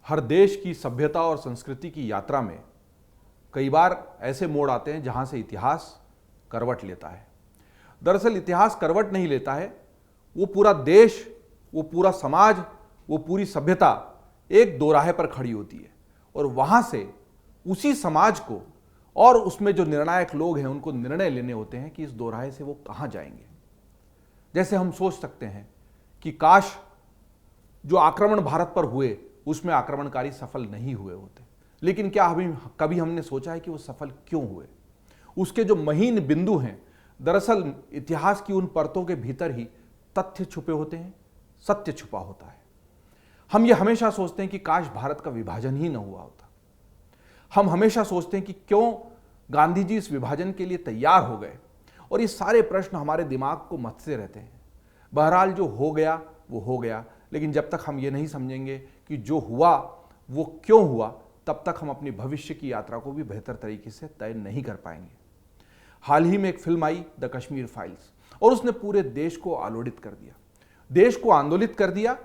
हर देश की सभ्यता और संस्कृति की यात्रा में कई बार ऐसे मोड़ आते हैं जहां से इतिहास करवट लेता है। दरअसल इतिहास करवट नहीं लेता है, वो पूरा देश, वो पूरा समाज, वो पूरी सभ्यता एक दोराहे पर खड़ी होती है और वहां से उसी समाज को और उसमें जो निर्णायक लोग हैं उनको निर्णय लेने होते हैं कि इस दोराहे से वो कहां जाएंगे। जैसे हम सोच सकते हैं कि काश जो आक्रमण भारत पर हुए उसमें आक्रमणकारी सफल नहीं हुए होते, लेकिन क्या कभी हमने सोचा है कि वो सफल क्यों हुए? उसके जो महीन बिंदु हैं, दरअसल इतिहास की उन परतों के भीतर ही तथ्य छुपे होते हैं, सत्य छुपा होता है। हम ये हमेशा सोचते हैं कि काश भारत का विभाजन ही न हुआ होता। हम हमेशा सोचते हैं कि क्यों गांधी जी इस विभाजन के लिए तैयार हो गए, और ये सारे प्रश्न हमारे दिमाग को मथते रहते हैं। बहरहाल जो हो गया वो हो गया, लेकिन जब तक हम ये नहीं समझेंगे कि जो हुआ वो क्यों हुआ, तब तक हम अपनी भविष्य की यात्रा को भी बेहतर तरीके से तय नहीं कर पाएंगे। हाल ही में एक film I the Kashmir files, और उसने पूरे देश को आलोड़ित कर दिया, देश को आंदोलित कर दिया।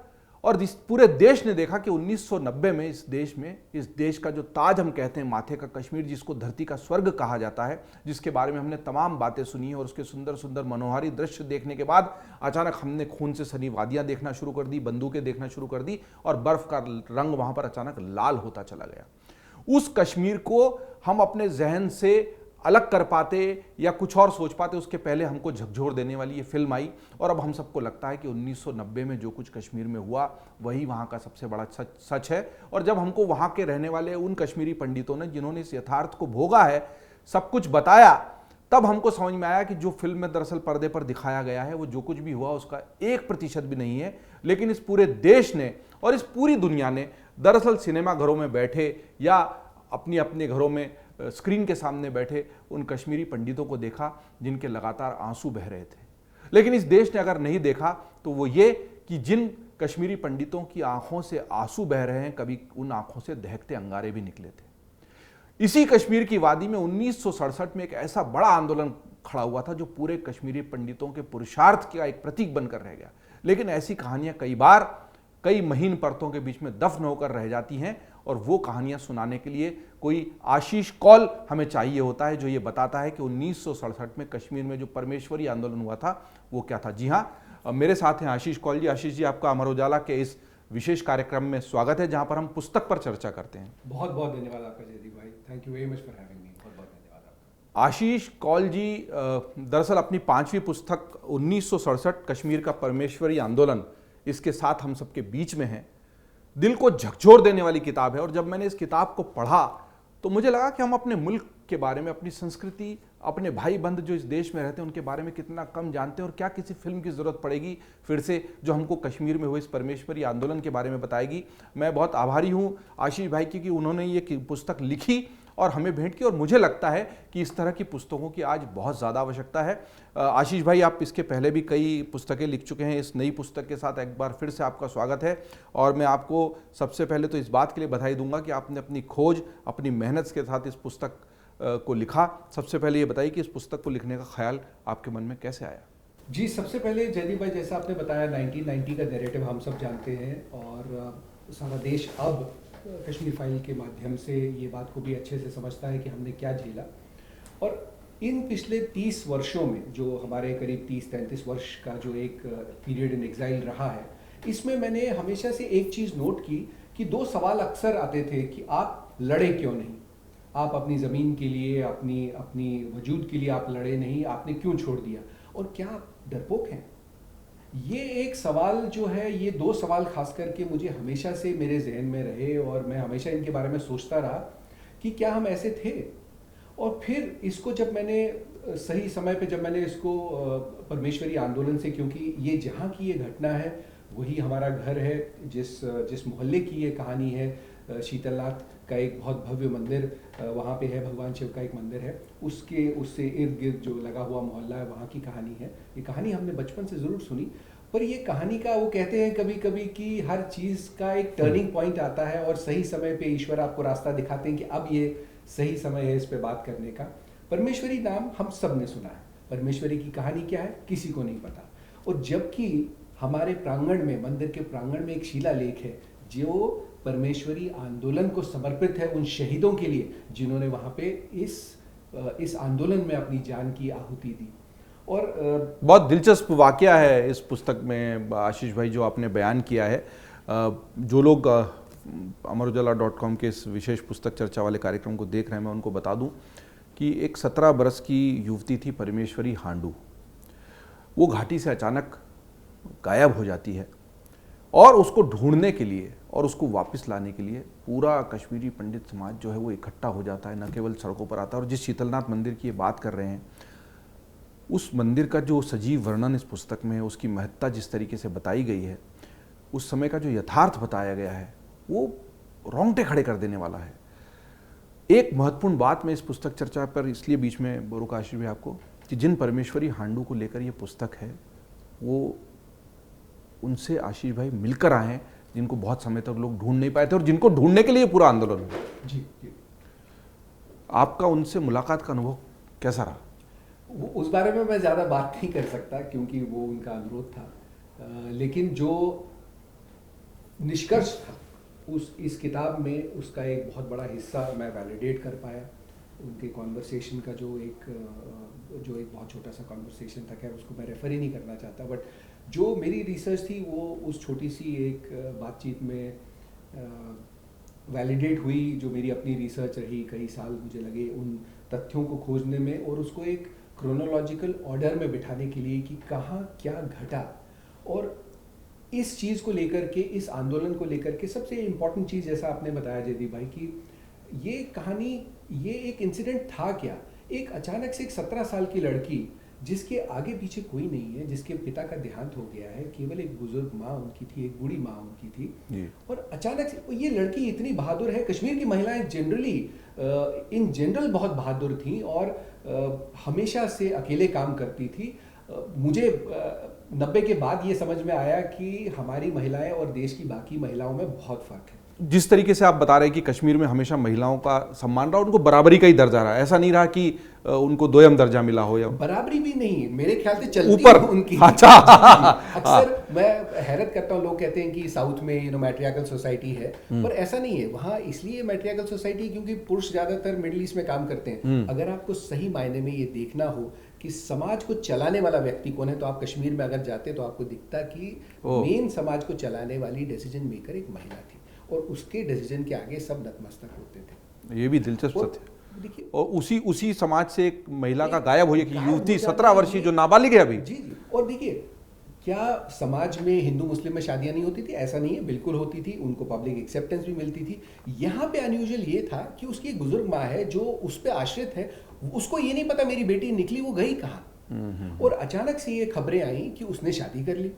और इस पूरे देश ने देखा कि 1990 में इस देश का जो ताज हम कहते हैं माथे का, कश्मीर जिसको धरती का स्वर्ग कहा जाता है, जिसके बारे में हमने तमाम बातें सुनी है और उसके सुंदर सुंदर मनोहारी दृश्य देखने के बाद अचानक हमने खून से सनी वादियां देखना शुरू कर दी, बंदूकें देखना शुरू कर दी, और बर्फ का रंग वहां पर अचानक लाल होता चला गया। उस कश्मीर को हम अपने जहन से अलग कर पाते या कुछ और सोच पाते, उसके पहले हमको झकझोर देने वाली ये फिल्म आई, और अब हम सबको लगता है कि 1990 में जो कुछ कश्मीर में हुआ वही वहाँ का सबसे बड़ा सच है। और जब हमको वहाँ के रहने वाले उन कश्मीरी पंडितों ने, जिन्होंने इस यथार्थ को भोगा है, सब कुछ बताया, तब हमको समझ में आया कि जो फिल्म में दरअसल पर्दे पर दिखाया गया है वो जो कुछ भी हुआ उसका 1% भी नहीं है। लेकिन इस पूरे देश ने और इस पूरी दुनिया ने दरअसल सिनेमा घरों में बैठे या अपनी अपने घरों में स्क्रीन के सामने बैठे उन कश्मीरी पंडितों को देखा जिनके लगातार आंसू बह रहे थे। लेकिन इस देश ने अगर नहीं देखा तो वो ये कि जिन कश्मीरी पंडितों की आंखों से आंसू बह रहे हैं, कभी उन आंखों से दहकते अंगारे भी निकले थे। इसी कश्मीर की वादी में 1967 में एक ऐसा बड़ा आंदोलन खड़ा हुआ था जो पूरे कश्मीरी पंडितों के पुरुषार्थ का एक प्रतीक बनकर रह गया। लेकिन ऐसी कहानियां कई बार कई महीन परतों के बीच में दफन होकर रह जाती हैं, और वो कहानियां सुनाने के लिए कोई आशीष कौल हमें चाहिए होता है, जो ये बताता है कि 1967 में कश्मीर में जो परमेश्वरी आंदोलन हुआ था वो क्या था। जी हाँ, मेरे साथ हैं आशीष कौल जी। आशीष जी, आपका अमर उजाला के इस विशेष कार्यक्रम में स्वागत है, जहां पर हम पुस्तक पर चर्चा करते हैं। बहुत बहुत धन्यवाद आपका जयदीप भाई, thank you very much for having me. बहुत बहुत धन्यवाद आपका। आशीष कौल जी दरअसल अपनी 5वीं पुस्तक 1967 कश्मीर का परमेश्वरी आंदोलन, इसके साथ हम सबके बीच में है। दिल को झकझोर देने वाली किताब है, और जब मैंने इस किताब को पढ़ा तो मुझे लगा कि हम अपने मुल्क के बारे में, अपनी संस्कृति, अपने भाई बंध जो इस देश में रहते हैं उनके बारे में कितना कम जानते हैं, और क्या किसी फिल्म की ज़रूरत पड़ेगी फिर से जो हमको कश्मीर में हुए इस परमेश्वरी आंदोलन के बारे में बताएगी। मैं बहुत आभारी हूँ आशीष भाई की कि उन्होंने ये पुस्तक लिखी और हमें भेंट की, और मुझे लगता है कि इस तरह की पुस्तकों की आज बहुत ज़्यादा आवश्यकता है। आशीष भाई, आप इसके पहले भी कई पुस्तकें लिख चुके हैं, इस नई पुस्तक के साथ एक बार फिर से आपका स्वागत है। और मैं आपको सबसे पहले तो इस बात के लिए बधाई दूंगा कि आपने अपनी खोज, अपनी मेहनत के साथ इस पुस्तक को लिखा। सबसे पहले ये बताइए कि इस पुस्तक को लिखने का ख्याल आपके मन में कैसे आया? जी, सबसे पहले जयदीप भाई, जैसा आपने बताया 1990 का नैरेटिव हम सब जानते हैं, और सारा देश अब कश्मीर फाइल के माध्यम से ये बात को भी अच्छे से समझता है कि हमने क्या झेला। और इन पिछले 30 वर्षों में जो हमारे करीब 30-33 वर्ष का जो एक पीरियड इन एग्जाइल रहा है, इसमें मैंने हमेशा से एक चीज़ नोट की कि 2 सवाल अक्सर आते थे कि आप लड़े क्यों नहीं, आप अपनी ज़मीन के लिए, अपनी वजूद के लिए आप लड़े नहीं, आपने क्यों छोड़ दिया, और क्या आप डरपोक हैं? ये एक सवाल जो है, ये 2 सवाल खास करके मुझे हमेशा से मेरे जहन में रहे, और मैं हमेशा इनके बारे में सोचता रहा कि क्या हम ऐसे थे। और फिर इसको जब मैंने सही समय पे जब मैंने इसको परमेश्वरी आंदोलन से, क्योंकि ये जहाँ की ये घटना है वही हमारा घर है, जिस मोहल्ले की ये कहानी है, शीतलनाथ का एक बहुत भव्य मंदिर वहाँ पे है, भगवान शिव का एक मंदिर है, उससे इर्द गिर्द जो लगा हुआ मोहल्ला है, वहाँ की कहानी है। ये कहानी हमने बचपन से ज़रूर सुनी, पर ये कहानी का, वो कहते हैं कभी कभी कि हर चीज़ का एक टर्निंग पॉइंट आता है, और सही समय पे ईश्वर आपको रास्ता दिखाते हैं कि अब ये सही समय है इस पे बात करने का। परमेश्वरी नाम हम सब ने सुना है, परमेश्वरी की कहानी क्या है किसी को नहीं पता। और जबकि हमारे प्रांगण में, मंदिर के प्रांगण में एक शिलालेख है जो परमेश्वरी आंदोलन को समर्पित है उन शहीदों के लिए जिन्होंने वहाँ पे इस आंदोलन में अपनी जान की आहुति दी। और बहुत दिलचस्प वाकया है इस पुस्तक में आशीष भाई जो आपने बयान किया है। जो लोग अमरउजाला.com के इस विशेष पुस्तक चर्चा वाले कार्यक्रम को देख रहे हैं, मैं उनको बता दूं कि एक 17 बरस की युवती थी परमेश्वरी हांडू। वो घाटी से अचानक गायब हो जाती है और उसको ढूंढने के लिए और उसको वापस लाने के लिए पूरा कश्मीरी पंडित समाज जो है वो इकट्ठा हो जाता है, न केवल सड़कों पर आता है। और जिस शीतलनाथ मंदिर की ये बात कर रहे हैं, उस मंदिर का जो सजीव वर्णन इस पुस्तक में है, उसकी महत्ता जिस तरीके से बताई गई है, उस समय का जो यथार्थ बताया गया है, वो रोंगटे खड़े कर देने वाला है। एक महत्वपूर्ण बात मैं इस पुस्तक चर्चा पर इसलिए बीच में रोका आशीष भाई आपको, कि जिन परमेश्वरी हांडू को लेकर ये पुस्तक है, वो उनसे आशीष भाई मिलकर आए हैं जिनको बहुत समय तक लोग ढूंढ नहीं पाए थे और जिनको ढूंढने के लिए पूरा आंदोलन हुआ। जी। आपका उनसे मुलाकात का अनुभव कैसा रहा? उस बारे में मैं ज़्यादा बात नहीं कर सकता क्योंकि वो उनका अनुरोध था, लेकिन जो निष्कर्ष था इस किताब में, उसका एक बहुत बड़ा हिस्सा मैं वैलिडेट कर पाया। उनके कॉन्वर्सेशन का जो एक बहुत छोटा सा कॉन्वर्सेशन था, खैर उसको मैं रेफर ही नहीं करना चाहता, बट जो मेरी रिसर्च थी वो उस छोटी सी एक बातचीत में वैलिडेट हुई। जो मेरी अपनी रिसर्च रही, कई साल मुझे लगे उन तथ्यों को खोजने में और उसको एक क्रोनोलॉजिकल ऑर्डर में बिठाने के लिए कि कहाँ क्या घटा। और इस चीज़ को लेकर के, इस आंदोलन को लेकर के सबसे इम्पॉर्टेंट चीज़, जैसा आपने बताया जयदीप भाई, कि ये कहानी, ये एक इंसिडेंट था क्या। एक अचानक से एक 17 साल की लड़की जिसके आगे पीछे कोई नहीं है, जिसके पिता का देहांत हो गया है, केवल एक बुजुर्ग माँ उनकी थी, एक बूढ़ी माँ उनकी थी, और अचानक से ये लड़की इतनी बहादुर है। कश्मीर की महिलाएं जनरली इन जनरल बहुत बहादुर थीं और हमेशा से अकेले काम करती थी। मुझे 90 के बाद ये समझ में आया कि हमारी महिलाएं और देश की बाकी महिलाओं में बहुत फर्क है। जिस तरीके से आप बता रहे हैं कि कश्मीर में हमेशा महिलाओं का सम्मान रहा, उनको बराबरी का ही दर्जा रहा, ऐसा नहीं रहा कि उनको दोयम दर्जा मिला हो, या बराबरी भी नहीं, मेरे ख्याल से चलती ऊपर उनकी। अच्छा। अक्सर मैं हैरत करता हूँ, लोग कहते हैं कि साउथ में मैट्रियार्कल सोसाइटी है, पर ऐसा नहीं है। वहाँ इसलिए मैट्रियार्कल सोसाइटी क्योंकि पुरुष ज्यादातर मिडिल ईस्ट में काम करते हैं। अगर आपको सही मायने में ये देखना हो कि समाज को चलाने वाला व्यक्ति कौन है, तो आप कश्मीर में अगर जाते तो आपको दिखता कि मेन समाज को चलाने वाली डिसीजन मेकर एक महिला थी और उसके डिसीजन के आगे सब नतमस्तक होते थे। ये भी दिलचस्प तथ्य। देखिए, और उसी समाज से एक महिला का गायब हो जाए, युवती 17 वर्षीय जो नाबालिग है अभी। जी। और देखिए, क्या समाज में हिंदू मुस्लिम में शादियां नहीं होती थी? ऐसा नहीं है, बिल्कुल होती थी। उनको पब्लिक एक्सेप्टेंस भी मिलती थी। यहाँ पे अनयूजुअल ये था कि उसकी एक बुजुर्ग माँ है जो उस पर आश्रित है, उसको ये नहीं पता मेरी बेटी निकली, वो गई कहाँ। और अचानक से ये खबरें आई कि उसने शादी कर ली।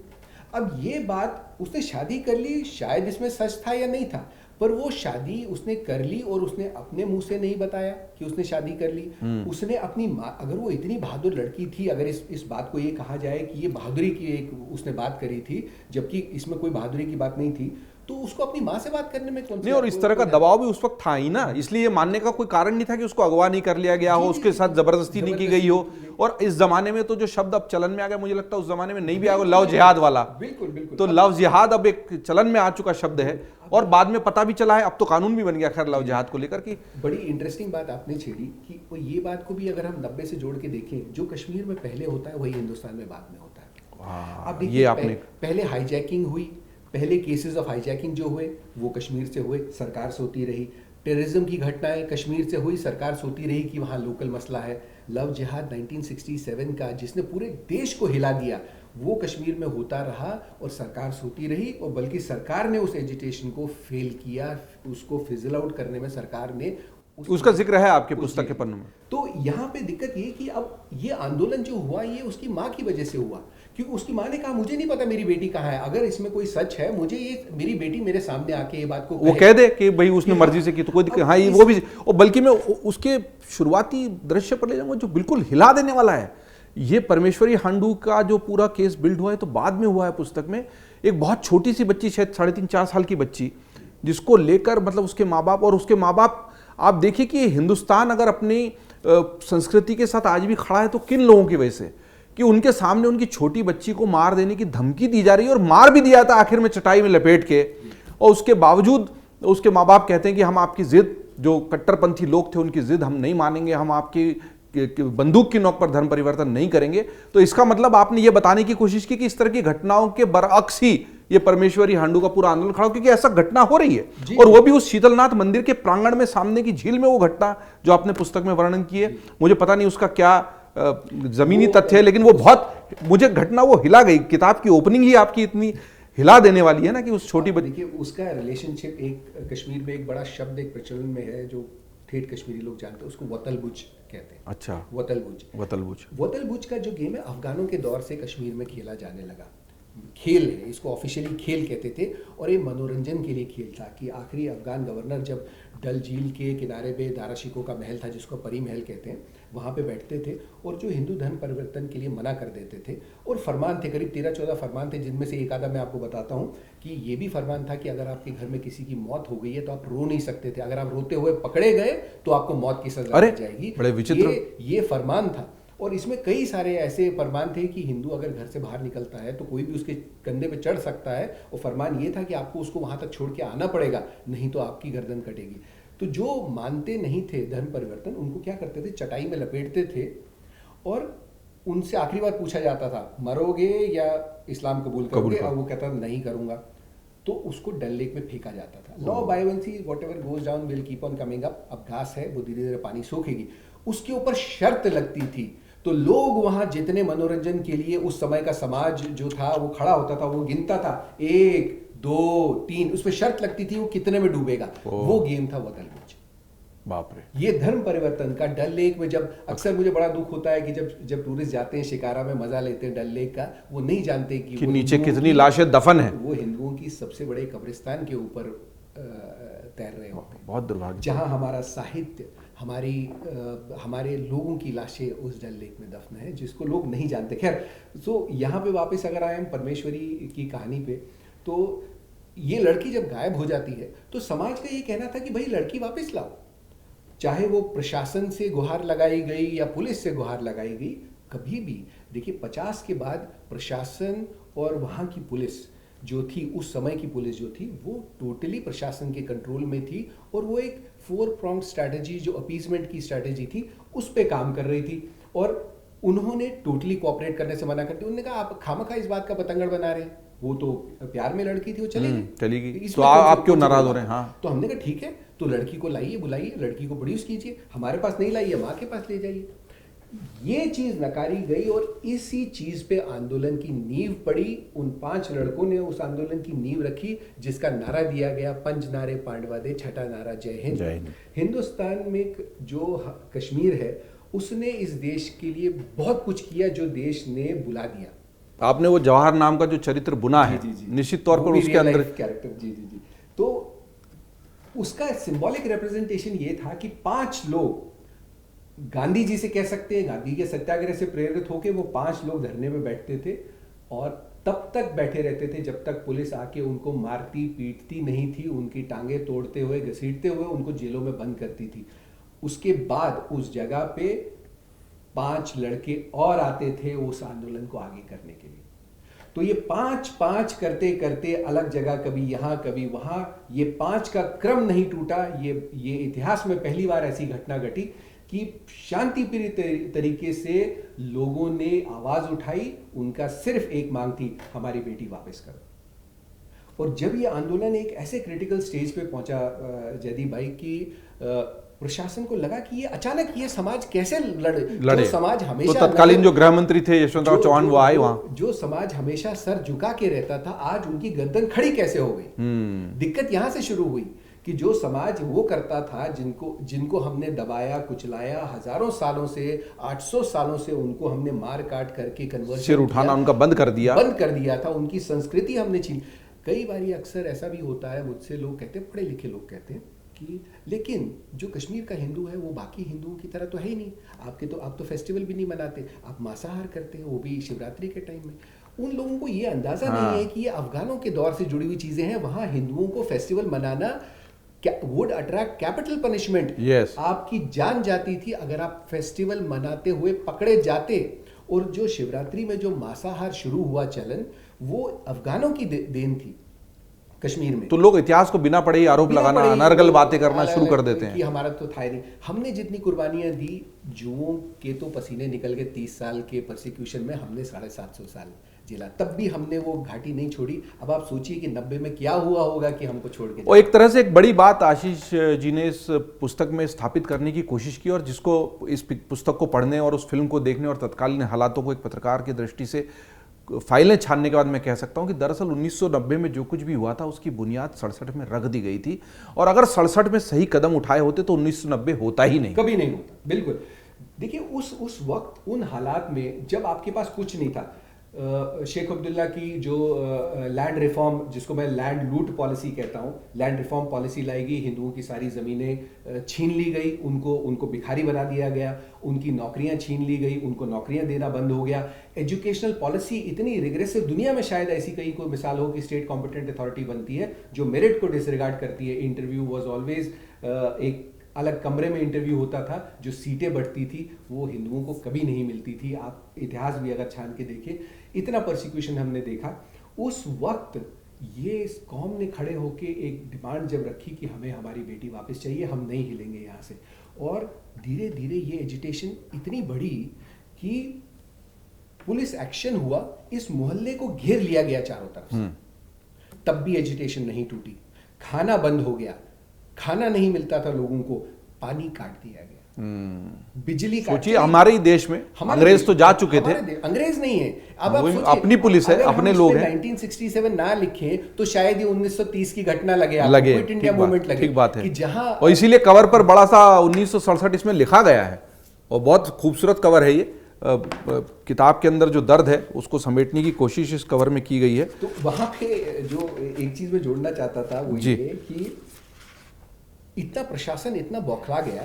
अब ये बात, उसने शादी कर ली, शायद इसमें सच था या नहीं था, पर वो शादी उसने कर ली और उसने अपने मुंह से नहीं बताया कि उसने शादी कर ली। उसने अपनी माँ, अगर वो इतनी बहादुर लड़की थी, अगर इस बात को ये कहा जाए कि ये बहादुरी की एक उसने बात करी थी, जबकि इसमें कोई बहादुरी की बात नहीं थी, तो उसको अपनी माँ से बात करने में कौन सी, नहीं, और इस तरह का दबाव भी उस वक्त था ही ना, इसलिए ये मानने का कोई कारण नहीं था कि उसको अगवा नहीं कर लिया गया हो, उसके साथ जबरदस्ती नहीं की गई हो। और इस जमाने में तो जो शब्द अब चलन में आ गया, मुझे लगता है उस जमाने में नहीं भी आ गया, लव जिहाद वाला। बिल्कुल। तो लव जिहाद अब एक चलन में आ चुका शब्द है और बाद में पता भी चला है, अब तो कानून भी बन गया खैर लव जिहाद को लेकर। की बड़ी इंटरेस्टिंग बात आपने छेड़ी कि वो ये बात को भी अगर हम 90 से जोड़ के देखें, जो कश्मीर में पहले होता है वही हिंदुस्तान में बाद में होता है। अब देखिए, पहले हाईजैकिंग हुई, पहले केसेस ऑफ हाईजैकिंग जो हुए वो कश्मीर से हुए, सरकार सोती रही। टेररिज्म की घटनाएं कश्मीर से हुई, सरकार सोती रही कि वहाँ लोकल मसला है। लव जिहाद 1967 का, जिसने पूरे देश को हिला दिया, वो कश्मीर में होता रहा और सरकार सोती रही। और बल्कि सरकार ने उस एजिटेशन को फेल किया, उसको फिजल आउट करने में सरकार ने, उसका जिक्र है आपके पुस्तक के पन्नों में। तो यहाँ पे दिक्कत ये कि अब ये आंदोलन जो हुआ ये उसकी माँ की वजह से हुआ, क्योंकि उसकी माँ ने कहा मुझे नहीं पता मेरी बेटी कहाँ है, अगर इसमें कोई सच है मुझे ये, मेरी बेटी मेरे सामने आके ये बात को वो कह दे कि भाई उसने मर्जी से की, तो कोई दिक्कत। हाँ, ये वो भी। और बल्कि मैं उसके शुरुआती दृश्य पर ले जाऊंगा जो बिल्कुल हिला देने वाला है। ये परमेश्वरी हांडू का जो पूरा केस बिल्ड हुआ है तो बाद में हुआ है पुस्तक में। एक बहुत छोटी सी बच्ची, शायद 3.5-4 साल की बच्ची, जिसको लेकर मतलब उसके माँ बाप, और उसके माँ बाप, आप देखिए कि हिंदुस्तान अगर अपनी संस्कृति के साथ आज भी खड़ा है तो किन लोगों की वजह से, कि उनके सामने उनकी छोटी बच्ची को मार देने की धमकी दी जा रही है और मार भी दिया था आखिर में चटाई में लपेट के। और उसके बावजूद तो उसके माँ बाप कहते हैं कि हम आपकी जिद, जो कट्टरपंथी लोग थे उनकी जिद हम नहीं मानेंगे, हम आपकी बंदूक की नोक पर धर्म परिवर्तन नहीं करेंगे। तो इसका मतलब आपने ये बताने की कोशिश की कि इस तरह की घटनाओं के बरअक्स ही ये परमेश्वरी हांडू का पूरा आंदोलन खड़ा हो, क्योंकि ऐसा घटना हो रही है और वो भी उस शीतलनाथ मंदिर के प्रांगण में, सामने की झील में। वो घटना जो आपने पुस्तक में वर्णन की है, मुझे पता नहीं उसका क्या जमीनी तथ्य है, लेकिन वो बहुत, मुझे घटना वो हिला गई। किताब की ओपनिंग ही आपकी इतनी हिला देने वाली है ना कि उस छोटी देखिए उसका रिलेशनशिप, एक कश्मीर में एक बड़ा शब्द एक प्रचलन में है जो ठेठ कश्मीरी लोग जानते हैं, उसको वतलबुज कहते हैं। अच्छा, वतलबुज का जो गेम है अफगानों के दौर से कश्मीर में खेला जाने लगा। खेल है, इसको ऑफिशियली खेल कहते थे और ये मनोरंजन के लिए खेल था कि आखिरी अफगान गवर्नर जब डल झील के किनारे पे दारा शिकोह का महल था जिसको परी महल कहते हैं, वहाँ पे बैठते थे और जो हिंदू धर्म परिवर्तन के लिए मना कर देते थे। और फरमान थे, करीब 13-14 फरमान थे, जिनमें से एक आधा मैं आपको बताता हूँ कि ये भी फरमान था कि अगर आपके घर में किसी की मौत हो गई है तो आप रो नहीं सकते थे, अगर आप रोते हुए पकड़े गए तो आपको मौत की सजा दी जाएगी। बड़े विचित्र ये फरमान था। और इसमें कई सारे ऐसे फरमान थे कि हिंदू अगर घर से बाहर निकलता है तो कोई भी उसके कंधे पे चढ़ सकता है, और फरमान ये था कि आपको उसको वहां तक छोड़ के आना पड़ेगा, नहीं तो आपकी गर्दन कटेगी। तो जो मानते नहीं थे धर्म परिवर्तन, उनको क्या करते थे, चटाई में लपेटते थे और उनसे आखिरी बार पूछा जाता था मरोगे या इस्लाम कबूल करोगे, और वो कहता था नहीं करूंगा, तो उसको डल लेक में फेंका जाता था। Law buoyancy whatever goes down will keep on coming up. अब घास है वो धीरे धीरे पानी सोखेगी, उसके ऊपर शर्त लगती थी। तो लोग वहां जितने मनोरंजन के लिए उस समय का समाज जो था वो खड़ा होता था, वो गिनता था 1 2 3, उसमें शर्त लगती थी वो कितने में डूबेगा। वो गेम था वतलबुज। बाप रे। ये धर्म परिवर्तन का डल लेक में, जब अक्सर मुझे बड़ा दुख होता है कि जब टूरिस्ट जाते हैं शिकारा में मजा लेते हैं डल लेक का, वो नहीं जानते कि नीचे कितनी लाशें दफन है। वो हिंदुओं की सबसे बड़े कब्रिस्तान के ऊपर तैर रहे होते हैं। बहुत दुर्भाग्य। जहां हमारा साहित्य, हमारे लोगों की लाशें उस डल लेक में दफन है, जिसको लोग नहीं जानते। खैर, तो यहाँ पे वापस अगर आए हम परमेश्वरी की कहानी पे, तो ये लड़की जब गायब हो जाती है तो समाज का ये कहना था कि भाई लड़की वापस लाओ। चाहे वो प्रशासन से गुहार लगाई गई या पुलिस से गुहार लगाई गई, कभी भी देखिए 50 के बाद प्रशासन और वहाँ की पुलिस जो थी, उस समय की पुलिस जो थी, वो टोटली प्रशासन के कंट्रोल में थी और वो एक 4 pronged स्ट्रैटेजी जो अपीजमेंट की स्ट्रैटेजी थी उस पे काम कर रही थी। और उन्होंने टोटली कोऑपरेट करने से मना कर दिया। उन्होंने कहा आप खामखा इस बात का पतंगड़ बना रहे हैं, वो तो प्यार में लड़की थी, वो चली गई, तो आप क्यों नाराज हो रहे हैं? हाँ, तो हमने कहा ठीक है, तो लड़की को लाइए, बुलाइए, लड़की को प्रोड्यूस कीजिए, हमारे पास नहीं लाइए, माँ के पास ले जाइए। ये चीज नकारी गई और इसी चीज पे आंदोलन की नींव पड़ी। उन 5 लड़कों ने उस आंदोलन की नींव रखी जिसका नारा दिया गया, 5 नारे पांडवा दे, छठा नारा जय हिंद। हिंदुस्तान में जो कश्मीर है उसने इस देश के लिए बहुत कुछ किया जो देश ने बुला दिया। आपने वो जवाहर नाम का जो चरित्र बुना है, निश्चित तौर पर उसके अंदर कैरेक्टर, जी, तो उसका सिंबॉलिक रिप्रेजेंटेशन ये था कि 5 लोग गांधी जी से कह सकते हैं, गांधी के सत्याग्रह से प्रेरित होकर वो 5 लोग धरने में बैठते थे और तब तक बैठे रहते थे जब तक पुलिस आके उनको मारती पीटती नहीं थी, उनकी टांगे तोड़ते हुए, घसीटते हुए उनको जेलों में बंद करती थी। उसके बाद उस जगह पे 5 लड़के और आते थे उस आंदोलन को आगे करने के लिए। तो ये 5-5 करते करते अलग जगह, कभी यहाँ कभी वहां, ये 5 का क्रम नहीं टूटा। ये इतिहास में पहली बार ऐसी घटना घटी कि शांतिप्रिय तरीके से लोगों ने आवाज उठाई। उनका सिर्फ एक मांग थी, हमारी बेटी वापस करो। और जब ये आंदोलन एक ऐसे क्रिटिकल स्टेज पे पहुंचा जयदीप भाई की प्रशासन को लगा कि ये अचानक ये समाज कैसे लड़े। जो समाज हमेशा, तो तत्कालीन जो गृह मंत्री थे यशवंतराव चौहान वो आए वहां, जो समाज हमेशा सर झुका के रहता था, आज उनकी गर्दन खड़ी कैसे हो गई। दिक्कत यहां से शुरू हुई कि जो समाज वो करता था, जिनको हमने दबाया कुचलाया हजारों सालों से, 800 सालों से उनको हमने मार काट करके कन्वर्जन, सिर उठाना उनका बंद कर दिया था, उनकी संस्कृति हमने छीन। कई बार अक्सर ऐसा भी होता है, मुझसे लोग कहते हैं, पढ़े लिखे लोग कहते हैं कि लेकिन जो कश्मीर का हिंदू है वो बाकी हिंदुओं की तरह तो है ही नहीं। आप तो फेस्टिवल भी नहीं मनाते, आप मांसाहार करते हैं, वो भी शिवरात्रि के टाइम में। उन लोगों को ये अंदाजा नहीं है कि ये अफगानों के दौर से जुड़ी हुई चीजें हैं। वहां हिंदुओं को फेस्टिवल मनाना वुड अट्रैक्ट कैपिटल पनिशमेंट। आपकी जान जाती थी अगर आप फेस्टिवल मनाते हुए पकड़े जाते। और जो शिवरात्रि में जो मांसाहार शुरू हुआ चलन, वो अफगानों की देन थी। कश्मीर में। तो लोग इतिहास को बिना पढ़े ही आरोप बिना लगाना, पढ़े ही अनर्गल वो बातें करना शुरू कर देते कि हैं। हमारा तो था ही नहीं। हमने जितनी कुर्बानियां दी, जुओं के तो पसीने निकल गए। 30 साल के प्रोसिक्यूशन में हमने 750 साल जिला, तब भी हमने वो घाटी नहीं छोड़ी। अब आप सोचिए कि 90 में क्या हुआ होगा कि हमको छोड़ के और एक तरह से एक बड़ी बात आशीष जी ने इस पुस्तक में स्थापित करने की कोशिश की, और जिसको इस पुस्तक को पढ़ने और उस फिल्म को देखने और तत्कालीन हालातों को एक पत्रकार की दृष्टि से फाइलें छानने के बाद मैं कह सकता हूं कि दरअसल 1990 में जो कुछ भी हुआ था उसकी बुनियाद 67 में रख दी गई थी, और अगर 67 में सही कदम उठाए होते तो 1990 होता ही नहीं, कभी नहीं होता। बिल्कुल। देखिए उस वक्त उन हालात में जब आपके पास कुछ नहीं था, शेख अब्दुल्ला की जो लैंड रिफॉर्म, जिसको मैं लैंड लूट पॉलिसी कहता हूँ, लैंड रिफॉर्म पॉलिसी लाई गई, हिंदुओं की सारी ज़मीनें छीन ली गई, उनको भिखारी बना दिया गया, उनकी नौकरियां छीन ली गई, उनको नौकरियां देना बंद हो गया। एजुकेशनल पॉलिसी इतनी रिग्रेसिव, दुनिया में शायद ऐसी कहीं कोई मिसाल हो कि स्टेट कॉम्पिटेंट अथॉरिटी बनती है जो मेरिट को डिसरिगार्ड करती है। इंटरव्यू वॉज ऑलवेज एक अलग कमरे में इंटरव्यू होता था, जो सीटें बढ़ती थी वो हिंदुओं को कभी नहीं मिलती थी। आप इतिहास भी अगर छान के देखें, इतना परसिक्यूशन हमने देखा। उस वक्त ये इस कौम ने खड़े होके एक डिमांड जब रखी कि हमें हमारी बेटी वापस चाहिए, हम नहीं हिलेंगे यहाँ से, और धीरे धीरे ये एजिटेशन इतनी बढ़ी कि पुलिस एक्शन हुआ, इस मोहल्ले को घेर लिया गया चारों तरफ से, तब भी एजिटेशन नहीं टूटी। खाना बंद हो गया, खाना नहीं मिलता था लोगों को, पानी काट दिया गया, बिजली काट। सोचिए हमारे ही देश में अंग्रेज तो जा चुके थे, अंग्रेज नहीं है। अब आप सोचिए, अपनी पुलिस है, अपने लोग हैं। 1967 ना लिखे तो शायद ये 1930 की घटना लगे, क्विट इंडिया ठीक मूवमेंट लगे। ठीक बात है। कि जहां, और इसीलिए कवर पर बड़ा सा 1967 इसमें लिखा गया है, और बहुत खूबसूरत कवर है ये। किताब के अंदर जो दर्द है उसको समेटने की कोशिश इस कवर में की गई है। तो वहां पे जो एक चीज में जोड़ना चाहता था वो ये कि इतना प्रशासन इतना बौखला गया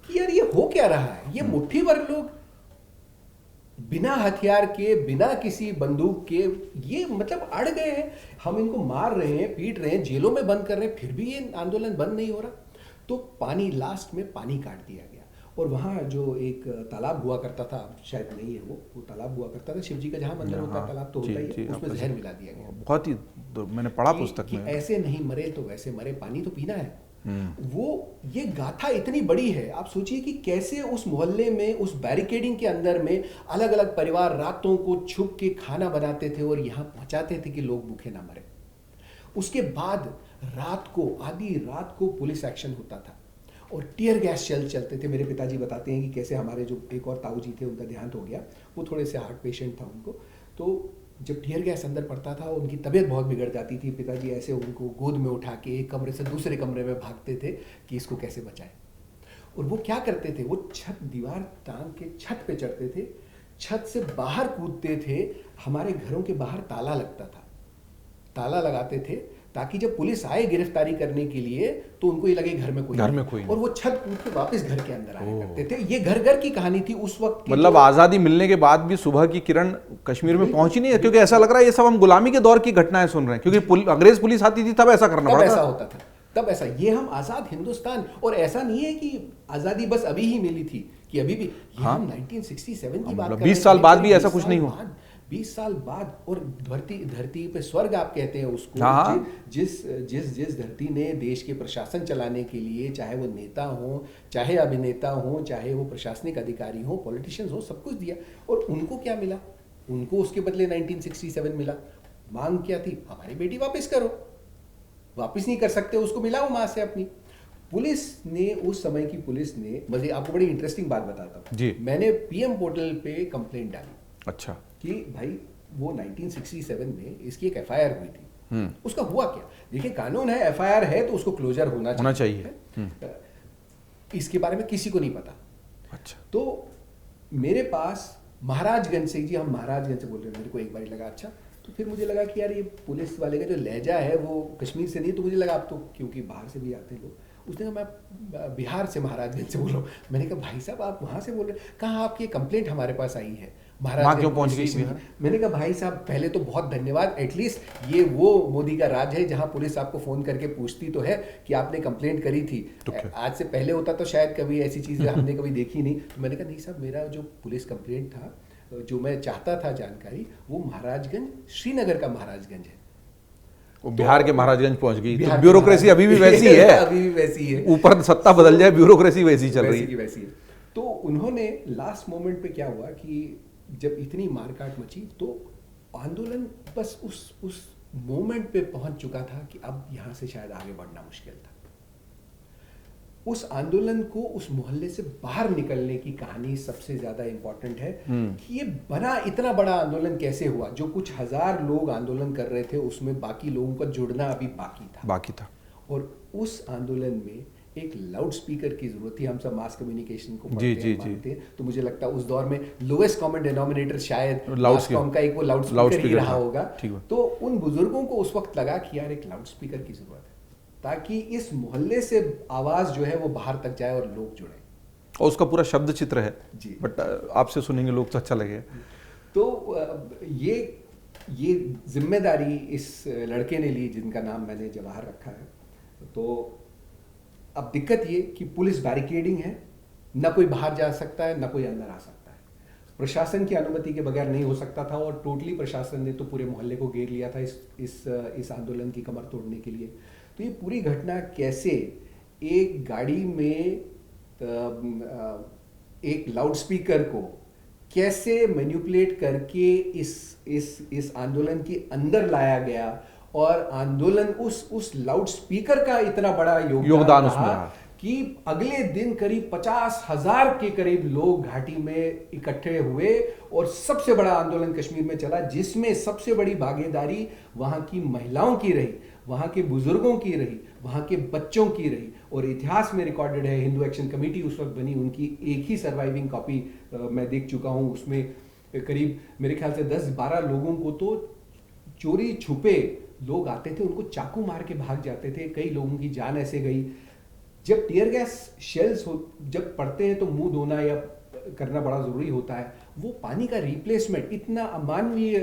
कि यार ये हो क्या रहा है। ये मुट्ठी भर लोग बिना हथियार के, बिना किसी बंदूक के, ये मतलब अड़ गए हैं। हम इनको मार रहे हैं, पीट रहे हैं, जेलों में बंद कर रहे हैं, फिर भी ये आंदोलन बंद नहीं हो रहा। तो पानी, लास्ट में पानी काट दिया गया। और वहाँ जो एक तालाब हुआ करता था, शायद नहीं है वो तालाब हुआ करता था शिव जी का, जहाँ मंदिर होता है, तालाब तो होता ही है, उसमें जहर मिला दिया गया। बहुत ही मैंने पढ़ा पुस्तक में, ऐसे नहीं मरे तो वैसे मरे, पानी तो पीना है। वो ये गाथा इतनी बड़ी है। आप सोचिए कि कैसे उस मोहल्ले में, उस बैरिकेडिंग के अंदर में अलग अलग परिवार रातों को छुप के खाना बनाते थे और यहाँ पहुंचाते थे कि लोग भूखे ना मरे। उसके बाद रात को, आधी रात को पुलिस एक्शन होता था और टीयर गैस चलते थे। मेरे पिताजी बताते हैं कि कैसे हमारे जो एक और ताऊ जी थे, उनका देहांत हो गया, वो थोड़े से हार्ट पेशेंट था उनको, तो जब टीयर गैस अंदर पड़ता था उनकी तबीयत बहुत बिगड़ जाती थी। पिताजी ऐसे उनको गोद में उठा के एक कमरे से दूसरे कमरे में भागते थे कि इसको कैसे बचाएं। और वो क्या करते थे, वो छत, दीवार टांग के छत पे चढ़ते थे, छत से बाहर कूदते थे। हमारे घरों के बाहर ताला लगता था, ताला लगाते थे ताकि जब पुलिस आए गिरफ्तारी करने के लिए तो उनको ये लगे घर में कोई नहीं। और वो छत कूद के वापस घर के अंदर आया करते थे। ये घर घर की कहानी थी उस वक्त। मतलब आजादी मिलने के बाद भी सुबह की किरण कश्मीर में पहुंची नहीं है, क्योंकि ऐसा लग रहा है ये सब हम गुलामी के दौर की घटनाएं सुन रहे हैं, क्योंकि अंग्रेज पुलिस आती थी तब ऐसा करना पड़ा था, ऐसा होता था तब ऐसा। ये हम आजाद हिंदुस्तान, और ऐसा नहीं है कि आजादी बस अभी ही मिली थी, कि अभी भी, हम 1967 की बात कर रहे हैं, 20 साल बाद भी ऐसा कुछ नहीं हुआ। 20 साल बाद। और धरती पे स्वर्ग आप कहते हैं उसको, जिस धरती ने देश के प्रशासन चलाने के लिए, चाहे वो नेता हो, चाहे अभिनेता हो, चाहे वो प्रशासनिक अधिकारी हो, पॉलिटिशियंस हो, सब कुछ दिया। और उनको क्या मिला? उनको उसके बदले 1967 मिला। मांग क्या थी? हमारी बेटी वापस करो। वापस नहीं कर सकते, उसको मिलाओ मां से अपनी। पुलिस ने, उस समय की पुलिस ने, मुझे आपको बड़ी इंटरेस्टिंग बात बताता हूँ, मैंने पीएम पोर्टल पे कंप्लेंट डाली। अच्छा। कि भाई वो 1967 में इसकी एक एफआईआर हुई थी, उसका हुआ क्या? देखिए कानून है, एफआईआर है तो उसको क्लोजर होना चाहिए। इसके बारे में किसी को नहीं पता। अच्छा। तो मेरे पास महाराजगंज से, जी हम महाराजगंज से बोल रहे हैं, मेरे को एक बार लगा अच्छा, तो फिर मुझे लगा कि यार ये पुलिस वाले का जो लहजा है वो कश्मीर से नहीं, तो मुझे लगा आप तो क्योंकि बाहर से भी आते हैं लोग। उसने कहा मैं बिहार से, महाराजगंज से बोल रहा हूँ। मैंने कहा भाई साहब आप वहाँ से बोल रहे हैं? कहाँ आपकी कंप्लेंट हमारे पास आई है महाराज क्यों पहुंच गई? मैंने कहा भाई साहब पहले तो बहुत धन्यवाद, एटलीस्ट ये वो मोदी का राज है जहां पुलिस आपको फोन करके पूछती तो है कि आपने कंप्लेंट करी थी। आज से पहले होता तो शायद कभी ऐसी चीजें हमने कभी देखी नहीं। तो मैंने कहा नहीं साहब, मेरा जो पुलिस कंप्लेंट था, जो मैं चाहता था जानकारी, वो महाराजगंज, श्रीनगर का महाराजगंज है। वो बिहार के महाराजगंज पहुंच गई, तो बिहार के ब्यूरोक्रेसी अभी भी वैसी है, अभी भी वैसी है, ऊपर सत्ता बदल जाए ब्यूरोक्रेसी वैसी चल रही वैसी की है। वैसी है। तो उन्होंने लास्ट मोमेंट पे क्या हुआ कि जब इतनी मारकाट मची तो आंदोलन बस उस मोमेंट पे पहुंच चुका था कि अब यहाँ से शायद आगे बढ़ना मुश्किल था। उस आंदोलन को उस मोहल्ले से बाहर निकलने की कहानी सबसे ज्यादा इंपॉर्टेंट है कि ये बना इतना बड़ा आंदोलन कैसे हुआ। जो कुछ हजार लोग आंदोलन कर रहे थे उसमें बाकी लोगों का जुड़ना अभी बाकी था। और उस आंदोलन में एक लाउड स्पीकर की जरूरत थी। हम सब मास कम्युनिकेशन को पढ़ते हैं, मानते हैं, तो मुझे लगता है उस दौर में लोएस्ट कॉमन डिनोमिनेटर शायद मास कॉम का एक वो लाउड स्पीकर ही रहा होगा। तो उन बुजुर्गों को उस वक्त लगा कि यार एक लाउड स्पीकर की जरूरत है ताकि इस मोहल्ले से आवाज जो है वो बाहर तक जाए और लोग जुड़े। और उसका पूरा शब्द चित्र है जी, बट आपसे सुनेंगे लोग तो अच्छा लगेगा। तो ये जिम्मेदारी इस लड़के ने ली जिनका नाम मैंने जवाहर रखा है। तो अब दिक्कत ये कि पुलिस बैरिकेडिंग है, ना कोई बाहर जा सकता है ना कोई अंदर आ सकता है, प्रशासन की अनुमति के बगैर नहीं हो सकता था। और टोटली प्रशासन ने तो पूरे मोहल्ले को घेर लिया था इस आंदोलन की कमर तोड़ने के लिए। तो ये पूरी घटना कैसे एक गाड़ी में एक लाउड स्पीकर को कैसे मैनिपुलेट करके इस आंदोलन के अंदर लाया गया और आंदोलन उस लाउड स्पीकर का इतना बड़ा योगदान उसमें रहा कि अगले दिन करीब 50,000 के करीब लोग घाटी में इकट्ठे हुए और सबसे बड़ा आंदोलन कश्मीर में चला, जिसमें सबसे बड़ी भागीदारी वहां की महिलाओं की रही, वहां के बुजुर्गों की रही, वहां के बच्चों की रही। और इतिहास में रिकॉर्डेड है, हिंदू एक्शन कमेटी उस वक्त बनी, उनकी एक ही सर्वाइविंग कॉपी मैं देख चुका हूं। उसमें करीब मेरे ख्याल से 10-12 लोगों को तो चोरी छुपे लोग आते थे, उनको चाकू मार के भाग जाते थे। कई लोगों की जान ऐसे गई। जब टीयर गैस शेल्स जब पड़ते हैं तो मुंह धोना या करना बड़ा जरूरी होता है। वो पानी का रिप्लेसमेंट इतना अमानवीय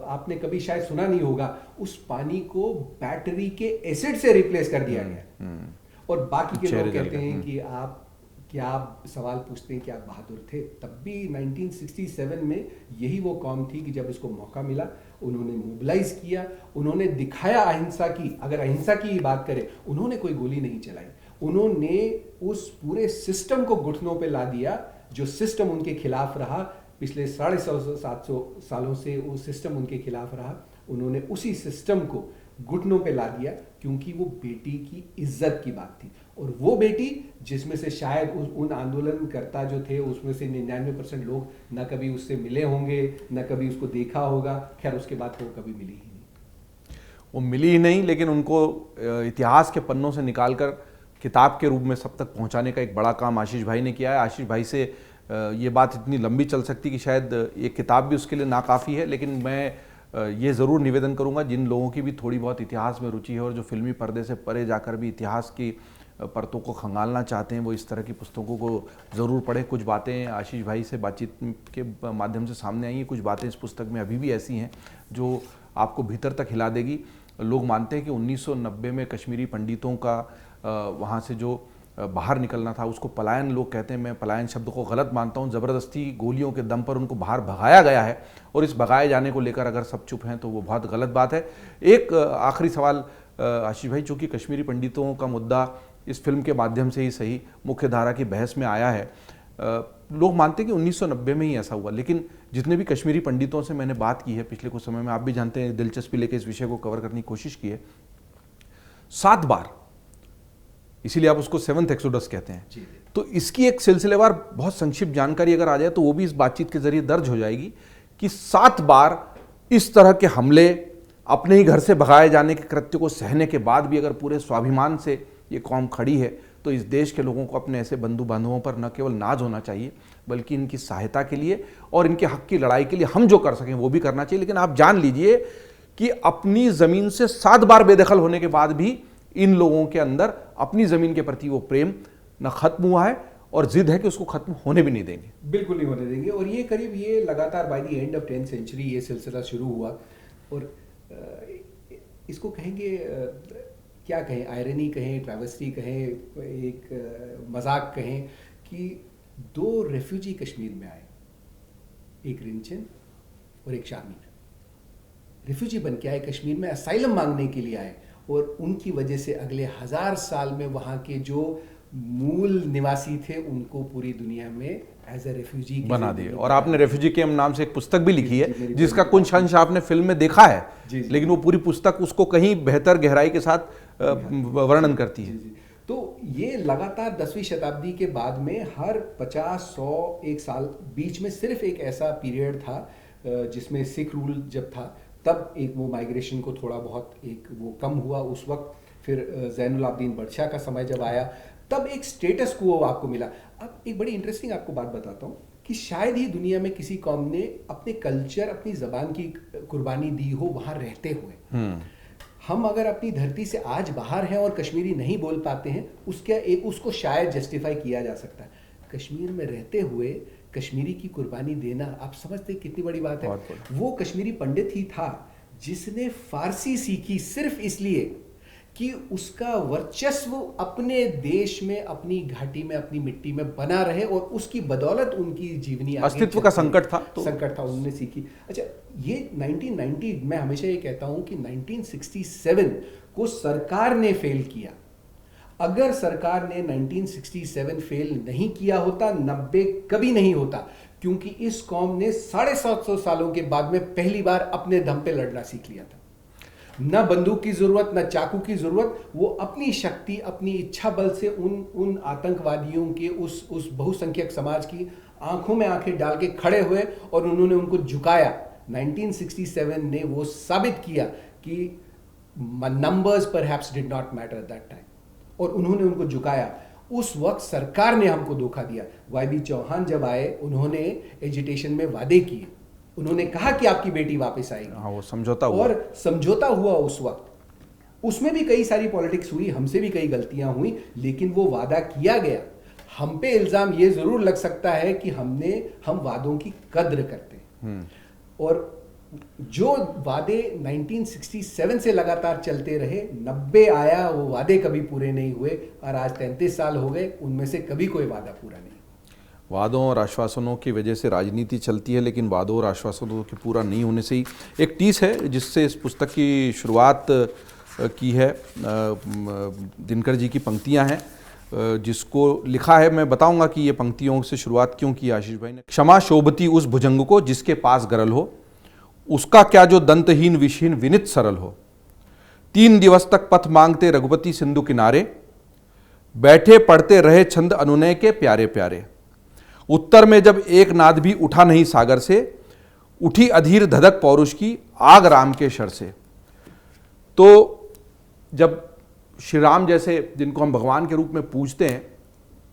आपने कभी शायद सुना नहीं होगा। उस पानी को बैटरी के एसिड से रिप्लेस कर दिया गया। और बाकी के लोग कहते हैं कि आप क्या सवाल पूछते हैं कि आप बहादुर थे। तब भी 1967 में यही वो कौम थी कि जब इसको मौका मिला उन्होंने मोबिलाइज किया, उन्होंने दिखाया अहिंसा की। अगर अहिंसा की ही बात करें, उन्होंने कोई गोली नहीं चलाई, उन्होंने उस पूरे सिस्टम को घुटनों पे ला दिया जो सिस्टम उनके खिलाफ रहा। पिछले 750 सालों से वो सिस्टम उनके खिलाफ रहा। उन्होंने उसी सिस्टम को घुटनों पे ला दिया क्योंकि वो बेटी की इज्जत की बात थी। और वो बेटी जिसमें से शायद उन आंदोलनकर्ता जो थे उसमें से 99% लोग ना कभी उससे मिले होंगे ना कभी उसको देखा होगा। खैर उसके बाद वो कभी मिली ही नहीं। वो मिली ही नहीं, लेकिन उनको इतिहास के पन्नों से निकालकर किताब के रूप में सब तक पहुंचाने का एक बड़ा काम आशीष भाई ने किया है। आशीष भाई से ये बात इतनी लंबी चल सकती कि शायद एक किताब भी उसके लिए नाकाफ़ी है, लेकिन मैं ये ज़रूर निवेदन करूंगा जिन लोगों की भी थोड़ी बहुत इतिहास में रुचि है और जो फिल्मी पर्दे से परे जाकर भी इतिहास की परतों को खंगालना चाहते हैं, वो इस तरह की पुस्तकों को ज़रूर पढ़ें। कुछ बातें आशीष भाई से बातचीत के माध्यम से सामने आई हैं, कुछ बातें इस पुस्तक में अभी भी ऐसी हैं जो आपको भीतर तक हिला देगी। लोग मानते हैं कि 1990 में कश्मीरी पंडितों का वहाँ से जो बाहर निकलना था उसको पलायन लोग कहते हैं। मैं पलायन शब्द को गलत मानता हूँ। ज़बरदस्ती गोलियों के दम पर उनको बाहर भगाया गया है और इस भगाए जाने को लेकर अगर सब चुप हैं तो वो बहुत गलत बात है। एक आखिरी सवाल आशीष भाई, चूँकि कश्मीरी पंडितों का मुद्दा इस फिल्म के माध्यम से ही सही मुख्य धारा की बहस में आया है, लोग मानते हैं कि 1990 में ही ऐसा हुआ, लेकिन जितने भी कश्मीरी पंडितों से मैंने बात की है पिछले कुछ समय में, आप भी जानते हैं दिलचस्पी लेकर इस विषय को कवर करने की कोशिश की है, 7 बार, इसीलिए आप उसको 7th एक्सोडस कहते हैं। तो इसकी एक सिलसिलेवार बहुत संक्षिप्त जानकारी अगर आ जाए तो वो भी इस बातचीत के जरिए दर्ज हो जाएगी कि 7 बार इस तरह के हमले, अपने ही घर से भगाए जाने के कृत्य को सहने के बाद भी अगर पूरे स्वाभिमान से ये कौम खड़ी है तो इस देश के लोगों को अपने ऐसे बंधु बांधवों पर न केवल नाज होना चाहिए बल्कि इनकी सहायता के लिए और इनके हक की लड़ाई के लिए हम जो कर सकें वो भी करना चाहिए। लेकिन आप जान लीजिए कि अपनी ज़मीन से 7 बार बेदखल होने के बाद भी इन लोगों के अंदर अपनी ज़मीन के प्रति वो प्रेम न खत्म हुआ है और जिद है कि उसको खत्म होने भी नहीं देंगे। बिल्कुल नहीं होने देंगे। और ये करीब ये लगातार by the end of 10th century ये सिलसिला शुरू हुआ। और इसको कहेंगे क्या कहें, आयरनी कहें, ट्रैवेस्टी कहें, एक मजाक कहें कि 2 रेफ्यूजी कश्मीर में आए, एक रिंचन और एक शामिर। रिफ्यूजी बन के आए, कश्मीर में असाइलम मांगने के लिए आए, और उनकी वजह से अगले 1000 साल में वहाँ के जो मूल निवासी थे उनको पूरी दुनिया में एज ए रेफ्यूजी बना दिए। और आपने रेफ्यूजी कैंप नाम से एक पुस्तक भी लिखी है जिसका कुछ अंश आपने फिल्म में देखा है, लेकिन वो पूरी पुस्तक उसको कहीं बेहतर गहराई के साथ वर्णन करती है। तो ये लगातार 10वीं शताब्दी के बाद में हर 50-100 एक साल बीच में सिर्फ एक ऐसा पीरियड था जिसमें सिख रूल जब था, तब एक वो माइग्रेशन को थोड़ा बहुत एक वो कम हुआ उस वक्त। फिर ज़ैनुल आबदीन बदशाह का समय जब आया तब एक स्टेटस को आपको मिला। अब एक बड़ी इंटरेस्टिंग आपको बात बताता हूँ कि शायद ही दुनिया में किसी कौम ने अपने कल्चर, अपनी ज़बान की कुर्बानी दी हो वहाँ रहते हुए। हम अगर अपनी धरती से आज बाहर हैं और कश्मीरी नहीं बोल पाते हैं, उसको शायद जस्टिफाई किया जा सकता है। कश्मीर में रहते हुए कश्मीरी की कुर्बानी देना, आप समझते कितनी बड़ी बात है। वो कश्मीरी पंडित ही था जिसने फारसी सीखी सिर्फ इसलिए कि उसका वर्चस्व अपने देश में, अपनी घाटी में, अपनी मिट्टी में बना रहे, और उसकी बदौलत उनकी जीवनी अस्तित्व का संकट था उन्होंने सीखी। अच्छा, ये 1990, मैं हमेशा ये कहता हूं कि 1967 को सरकार ने फेल किया। अगर सरकार ने 1967 फेल नहीं किया होता, 90 कभी नहीं होता, क्योंकि इस कौम ने 750 सालों के बाद में पहली बार अपने दम पे लड़ना सीख लिया था। न बंदूक की जरूरत, न चाकू की जरूरत, वो अपनी शक्ति, अपनी इच्छा बल से उन आतंकवादियों के उस बहुसंख्यक समाज की आंखों में आंखें डाल के खड़े हुए और उन्होंने उनको झुकाया। 1967 ने वो साबित किया कि numbers perhaps did not matter at that time, और उन्होंने उनको झुकाया। उस वक्त सरकार ने हमको धोखा दिया। वाई.बी. चौहान जब आए, उन्होंने एजिटेशन में वादे किए, उन्होंने कहा कि आपकी बेटी वापस आएगी। हाँ, वो समझौता हुआ, और समझौता हुआ उस वक्त। उसमें भी कई सारी पॉलिटिक्स हुई, हमसे भी कई गलतियां हुई, लेकिन वो वादा किया गया। हम पे इल्जाम ये जरूर लग सकता है कि हम वादों की कद्र करते हैं, और जो वादे 1967 से लगातार चलते रहे, 90 आया, वो वादे कभी पूरे नहीं हुए, और आज 33 साल हो गए, उनमें से कभी कोई वादा पूरा नहीं। वादों और आश्वासनों की वजह से राजनीति चलती है, लेकिन वादों और आश्वासनों के पूरा नहीं होने से ही एक टीस है जिससे इस पुस्तक की शुरुआत की है। दिनकर जी की पंक्तियां हैं जिसको लिखा है, मैं बताऊंगा कि ये पंक्तियों से शुरुआत क्यों की आशीष भाई ने। क्षमा शोभती उस भुजंग को जिसके पास गरल हो, उसका क्या जो दंतहीन विषहीन विनित सरल हो। 3 दिवस तक पथ मांगते रघुपति सिंधु किनारे, बैठे पढ़ते रहे छंद अनुनय के प्यारे प्यारे। उत्तर में जब एक नाद भी उठा नहीं सागर से, उठी अधीर धधक पौरुष की आग राम के शर से। तो जब श्री राम जैसे, जिनको हम भगवान के रूप में पूजते हैं,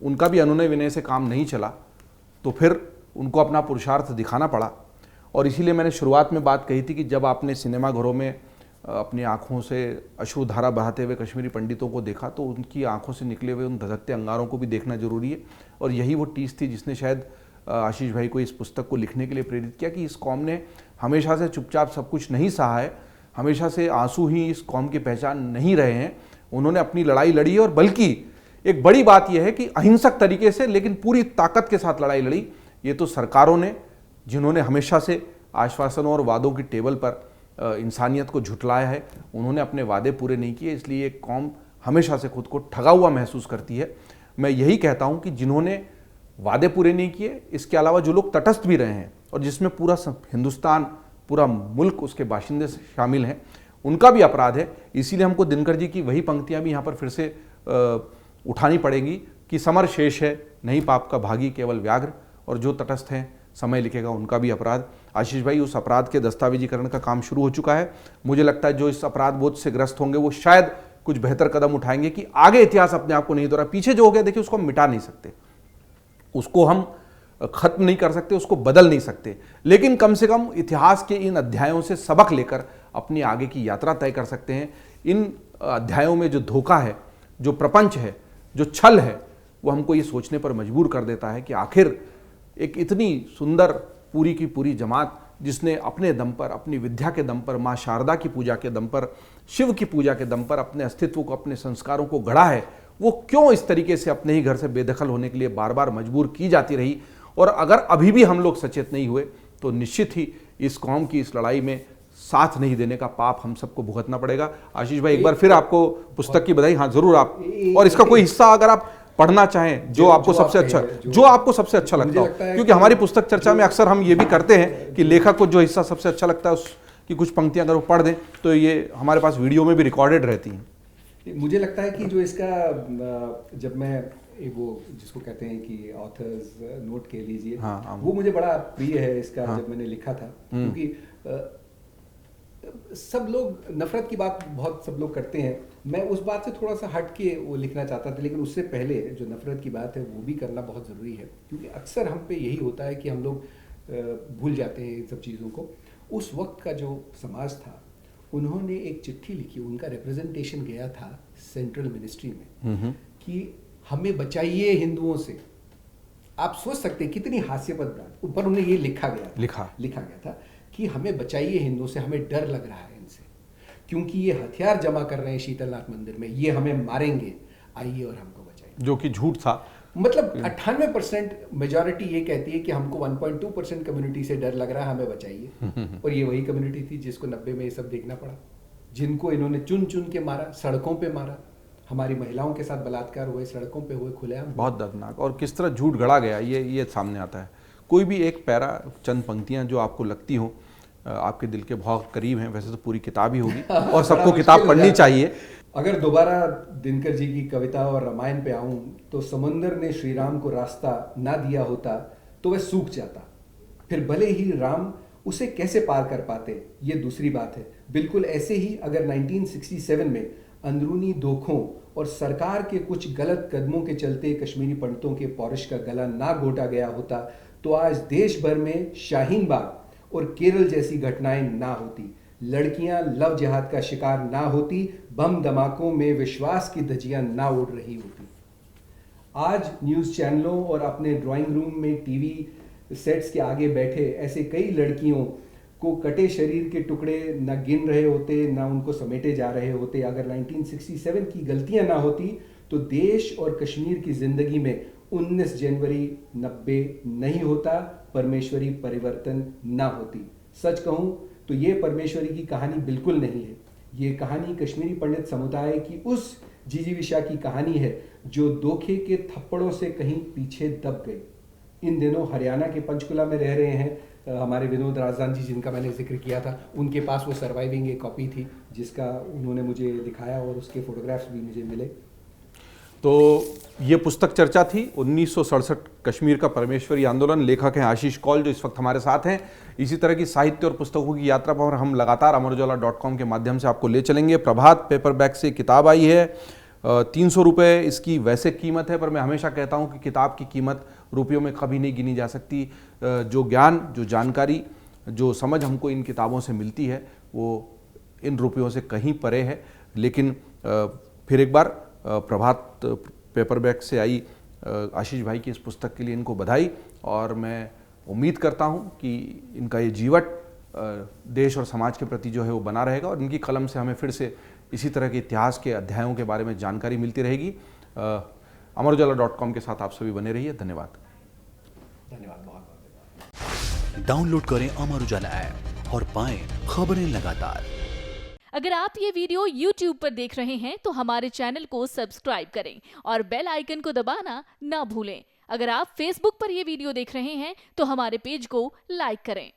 उनका भी अनुनय विनय से काम नहीं चला, तो फिर उनको अपना पुरुषार्थ दिखाना पड़ा। और इसीलिए मैंने शुरुआत में बात कही थी कि जब आपने सिनेमा घरों में अपनी आंखों से अश्रुधारा बहाते हुए कश्मीरी पंडितों को देखा, तो उनकी आंखों से निकले हुए उन धधकते अंगारों को भी देखना जरूरी है। और यही वो टीस थी जिसने शायद आशीष भाई को इस पुस्तक को लिखने के लिए प्रेरित किया कि इस कौम ने हमेशा से चुपचाप सब कुछ नहीं सहा है, हमेशा से आंसू ही इस कौम की पहचान नहीं रहे हैं। उन्होंने अपनी लड़ाई लड़ी है, और बल्कि एक बड़ी बात यह है कि अहिंसक तरीके से, लेकिन पूरी ताकत के साथ लड़ाई लड़ी। ये तो सरकारों ने, जिन्होंने हमेशा से आश्वासनों और वादों की टेबल पर इंसानियत को झुटलाया है, उन्होंने अपने वादे पूरे नहीं किए, इसलिए एक कौम हमेशा से खुद को ठगा हुआ महसूस करती है। मैं यही कहता हूं कि जिन्होंने वादे पूरे नहीं किए, इसके अलावा जो लोग तटस्थ भी रहे हैं और जिसमें पूरा हिंदुस्तान, पूरा मुल्क, उसके बाशिंदे शामिल हैं, उनका भी अपराध है। इसीलिए हमको दिनकर जी की वही पंक्तियां भी यहाँ पर फिर से उठानी पड़ेंगी कि समर शेष है नहीं पाप का भागी केवल व्याघ्र, और जो तटस्थ हैं समय लिखेगा उनका भी अपराध। आशीष भाई, उस अपराध के दस्तावेजीकरण का काम शुरू हो चुका है। मुझे लगता है जो इस अपराध बोध से ग्रस्त होंगे वो शायद कुछ बेहतर कदम उठाएंगे कि आगे इतिहास अपने आप को नहीं दोहरा। पीछे जो हो गया, देखिए, उसको हम मिटा नहीं सकते, उसको हम खत्म नहीं कर सकते, उसको बदल नहीं सकते, लेकिन कम से कम इतिहास के इन अध्यायों से सबक लेकर अपनी आगे की यात्रा तय कर सकते हैं। इन अध्यायों में जो धोखा है, जो प्रपंच है, जो छल है, वो हमको ये सोचने पर मजबूर कर देता है कि आखिर एक इतनी सुंदर पूरी की पूरी जमात जिसने अपने दम पर, अपनी विद्या के दम पर, माँ शारदा की पूजा के दम पर, शिव की पूजा के दम पर अपने अस्तित्व को, अपने संस्कारों को गढ़ा है, वो क्यों इस तरीके से अपने ही घर से बेदखल होने के लिए बार बार मजबूर की जाती रही। और अगर अभी भी हम लोग सचेत नहीं हुए तो निश्चित ही इस कौम की इस लड़ाई में साथ नहीं देने का पाप हम सबको भुगतना पड़ेगा। आशीष भाई, एक बार फिर आपको पुस्तक की बधाई। हाँ जरूर आप, और इसका कोई हिस्सा अगर आप पढ़ना चाहें जो आपको सबसे अच्छा, जो आपको सबसे अच्छा लगता हो, क्योंकि हमारी पुस्तक चर्चा में अक्सर हम ये भी करते हैं कि लेखक को जो हिस्सा सबसे अच्छा लगता है उसकी कुछ पंक्तियां अगर वो पढ़ दें तो ये हमारे पास वीडियो में भी रिकॉर्डेड रहती हैं। मुझे लगता है कि जो इसका, जब मैं वो जिसको कहते हैं कि ऑथर्स नोट कह लीजिए, हाँ, वो मुझे बड़ा प्रिय है इसका। जब मैंने लिखा था, क्योंकि सब लोग नफरत की बात बहुत सब लोग करते हैं, मैं उस बात से थोड़ा सा हट के वो लिखना चाहता था। लेकिन उससे पहले जो नफरत की बात है वो भी करना बहुत ज़रूरी है, क्योंकि अक्सर हम पे यही होता है कि हम लोग भूल जाते हैं इन सब चीज़ों को। उस वक्त का जो समाज था, उन्होंने एक चिट्ठी लिखी, उनका रिप्रेजेंटेशन गया था सेंट्रल मिनिस्ट्री में कि हमें बचाइए हिंदुओं से। आप सोच सकते हैं कितनी हास्यास्पद बात, ऊपर उन्हें ये लिखा गया था कि हमें बचाइए हिंदुओं से, हमें डर लग रहा है इनसे, क्योंकि ये हथियार जमा कर रहे हैं शीतलनाथ मंदिर में, ये हमें मारेंगे, आइए और हमको बचाइए। जो कि झूठ था। मतलब 98% मेजॉरिटी ये कहती है कि हमको 1.2% कम्युनिटी से डर लग रहा है, हमें बचाइए। और ये वही कम्युनिटी थी जिसको 90 में ये सब देखना पड़ा, जिनको इन्होंने चुन चुन के मारा, सड़कों पे मारा, हमारी महिलाओं के साथ बलात्कार हुए, सड़कों पे हुए खुलेआम। बहुत दर्दनाक, और किस तरह झूठ गढ़ा गया ये सामने आता है। कोई भी एक पैरा, चंद पंक्तियां जो आपको लगती हो, आपके दिल के बहुत करीब हैं, वैसे तो पूरी किताब ही होगी और सबको किताब पढ़नी चाहिए। अगर दोबारा दिनकर जी की कविता और रामायण पे आऊं तो समुंदर ने श्री राम को रास्ता ना दिया होता तो वह सूख जाता, फिर भले ही राम उसे कैसे पार कर पाते, ये दूसरी बात है। बिल्कुल ऐसे ही अगर 1967 में अंदरूनी दोखों और सरकार के कुछ गलत कदमों के चलते कश्मीरी पंडितों के पौरुष का गला ना घोटा गया होता तो आज देश भर में शाहीन बाग और केरल जैसी घटनाएं ना होती, लड़कियां लव जिहाद का शिकार ना होती, बम धमाकों में विश्वास की धज्जियां ना उड़ रही होती। आज न्यूज़ चैनलों और अपने ड्राइंग रूम में टीवी सेट्स के आगे बैठे ऐसे कई लड़कियों को कटे शरीर के टुकड़े न गिन रहे होते, न उनको समेटे जा रहे होते। अगर 1967 की गलतियां ना होती तो देश और कश्मीर की जिंदगी में 19 जनवरी 90 नहीं होता, परमेश्वरी परिवर्तन ना होती। सच कहूं तो ये परमेश्वरी की कहानी बिल्कुल नहीं है, ये कहानी कश्मीरी पंडित समुदाय की उस जिजीविषा की कहानी है जो धोखे के थप्पड़ों से कहीं पीछे दब गई। इन दिनों हरियाणा के पंचकुला में रह रहे हैं हमारे विनोद राजदान जी, जिनका मैंने जिक्र किया था। उनके पास वो सर्वाइविंग एक कॉपी थी जिसका उन्होंने मुझे दिखाया और उसके फोटोग्राफ्स भी मुझे मिले। तो ये पुस्तक चर्चा थी 1967 कश्मीर का परमेश्वरी आंदोलन। लेखक हैं आशीष कौल जो इस वक्त हमारे साथ हैं। इसी तरह की साहित्य और पुस्तकों की यात्रा पर हम लगातार अमरउजाला.com के माध्यम से आपको ले चलेंगे। प्रभात पेपरबैक से किताब आई है, 300 रुपये इसकी वैसे कीमत है, पर मैं हमेशा कहता हूँ कि किताब की कीमत रुपयों में कभी नहीं गिनी जा सकती। जो ज्ञान, जो जानकारी, जो समझ हमको इन किताबों से मिलती है वो इन रुपयों से कहीं परे है। लेकिन फिर एक बार प्रभात पेपरबैक से आई आशीष भाई की इस पुस्तक के लिए इनको बधाई, और मैं उम्मीद करता हूं कि इनका ये जीवट देश और समाज के प्रति जो है वो बना रहेगा, और इनकी कलम से हमें फिर से इसी तरह के इतिहास के अध्यायों के बारे में जानकारी मिलती रहेगी। अमरउजाला.com के साथ आप सभी बने रहिए। धन्यवाद। धन्यवाद, बहुत बहुत। डाउनलोड करें अमर उजाला ऐप और पाएं खबरें लगातार। अगर आप ये वीडियो YouTube पर देख रहे हैं तो हमारे चैनल को सब्सक्राइब करें और बेल आइकन को दबाना ना भूलें। अगर आप Facebook पर ये वीडियो देख रहे हैं तो हमारे पेज को लाइक करें।